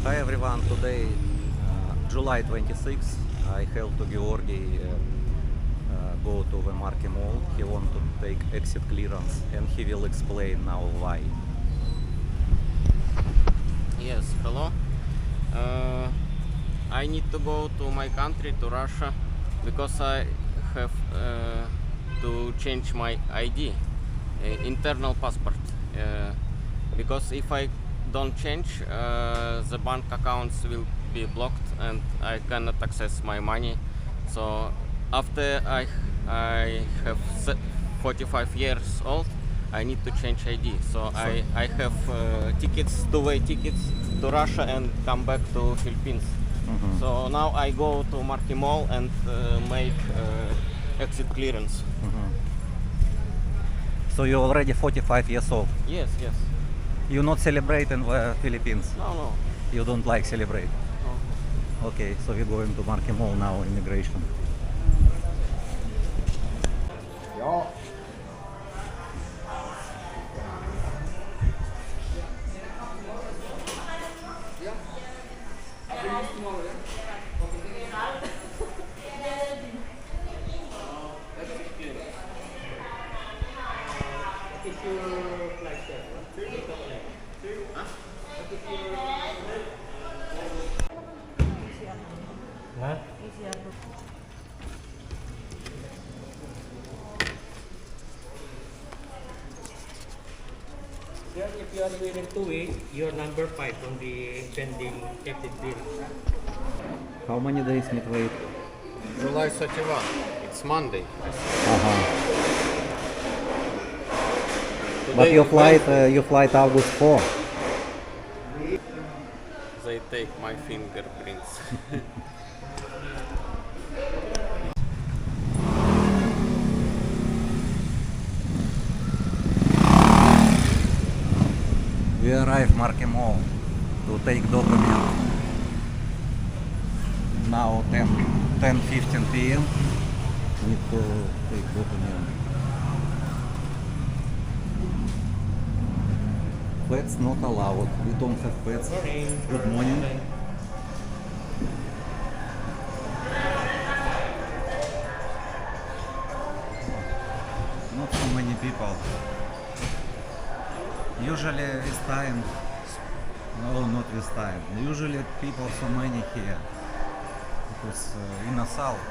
Hi everyone, today July 26th, I help to Georgi go to the Market Mall. He want to take exit clearance and he will explain now why. Yes, hello. I need to go to my country, to Russia, because I have to change my ID, internal passport. Because if I don't change, the bank accounts will be blocked and I cannot access my money. So after I have 45 years old, I need to change ID. So I have tickets, two-way tickets to Russia and come back to Philippines. Mhm. So now I go to Market Mall and make exit clearance. So you're already 45 years old. Yes, yes. You not celebrate in the Philippines? No. You don't like celebrate? No. Okay, so we're going to Market Mall now, immigration. If you are willing to wait, you're number 5 on the pending exit bill. How many days need wait? July 31. It's Monday. But your flight August 4. They take my fingerprints. We arrive Market Mall to take document. Now 10:15 p.m. Need to take document. Pets not allowed. We don't have pets. Good morning. Not so many people. Usually this time, no, not this time. Usually people so many here because in the south.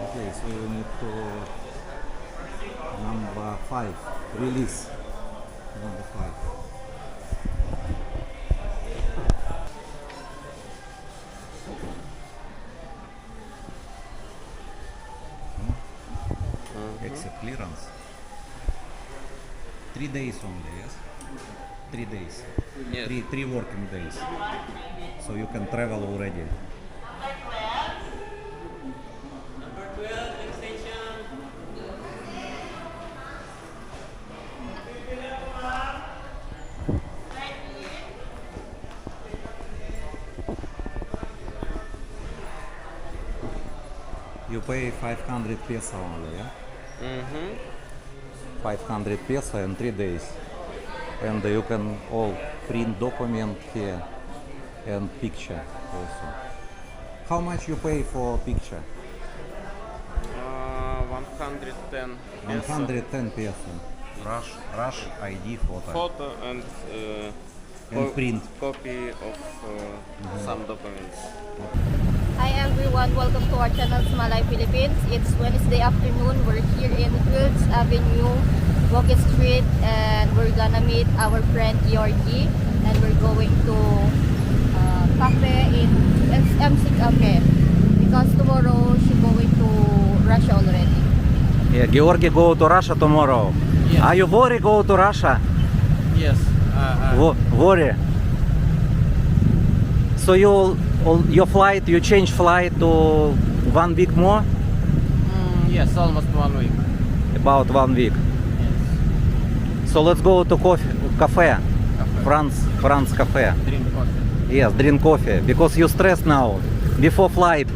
Okay, so you need to number 5 release number 5. Exit clearance. 3 days only, yes? 3 days. Yes. Three working days. So you can travel already. You pay 500 peso only, yeah? 500 peso in 3 days. And you can all print document here and picture also. How much you pay for picture? 110 peso. 110 peso. Rush ID photo. Photo and Print. copy of some documents. Hi everyone, welcome to our channel Smalay Philippines. It's Wednesday afternoon. We're here in Fields Avenue, Walking Street, and we're gonna meet our friend Georgi, and we're going to cafe in MC Cafe because tomorrow she's going to Russia already. Yeah, Georgi go to Russia tomorrow. Yes. Are you worried go to Russia? Yes. Worry. So your flight, you change flight to 1 week more? Yes, almost 1 week. About 1 week. Yes. So let's go to cafe. Cafe. France Cafe. Drink coffee. Yes, drink coffee because you stressed now before flight.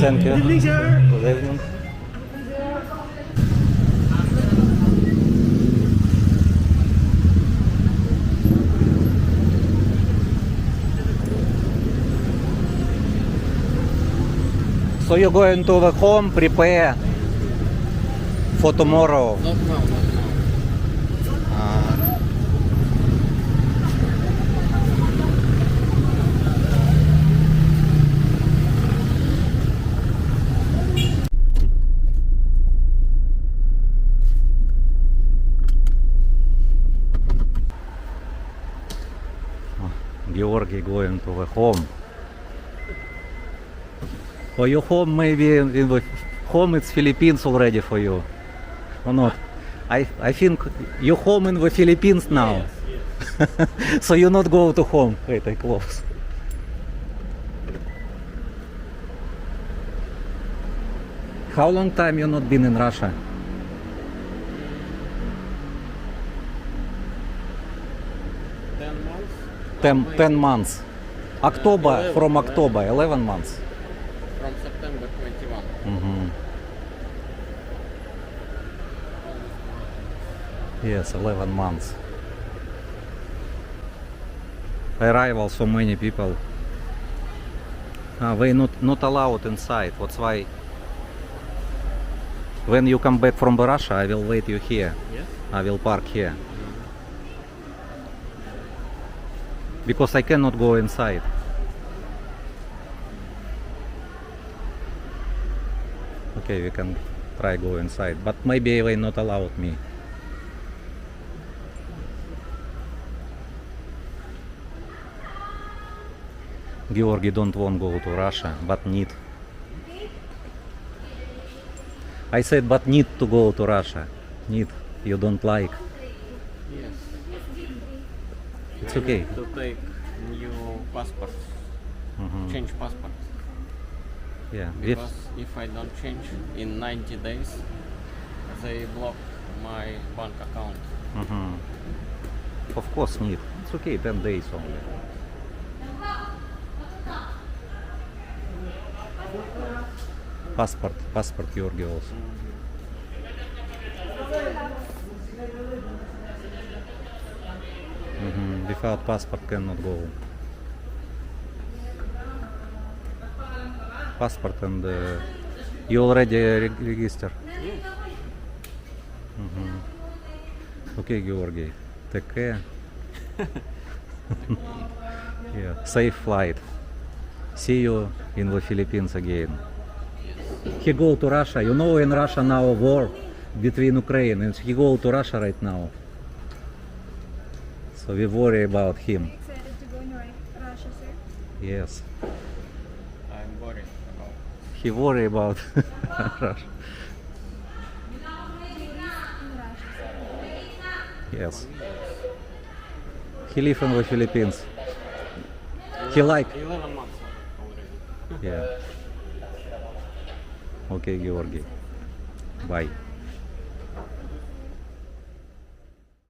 Thank you. Good evening, sir. Good evening. So you're going to the home, prepare for tomorrow. Not now, not now. Georgi going to the home. For your home, maybe in the home it's Philippines already for you, or not? I think you're home in the Philippines now. Yes, yes. So you not go to home. Wait, I close. How long time you not been in Russia? 10 months? 10 months. October, 11, from 11. October, 11 months. From September 21. Mhm. Yes, 11 months. Arrival, so many people. They not allowed inside. That's why when you come back from Russia, I will wait you here. Yes? I will park here. Because I cannot go inside. Okay, we can try go inside, but maybe they not allowed me. Georgi don't want go to Russia, but need. I said, but need to go to Russia. Need. You don't like. Yes. It's I okay. need to take new passport, Mhm. change passport. Yeah. Because if I don't change in 90 days, they block my bank account. Of course need. It's okay, 10 days only. Passport Georgi also. Without passport cannot go. Passport and you already register. Okay, Georgi, take care. Yeah, safe flight. See you in the Philippines again. He go to Russia. You know, in Russia now war between Ukraine, and he go to Russia right now. So we worry about him. Excited to go in Russia, sir? Yes, I'm worried about. he worry about Russia. Yes. He live in the Philippines. He like. 11 months already. Yeah. Okay, Georgi. Bye.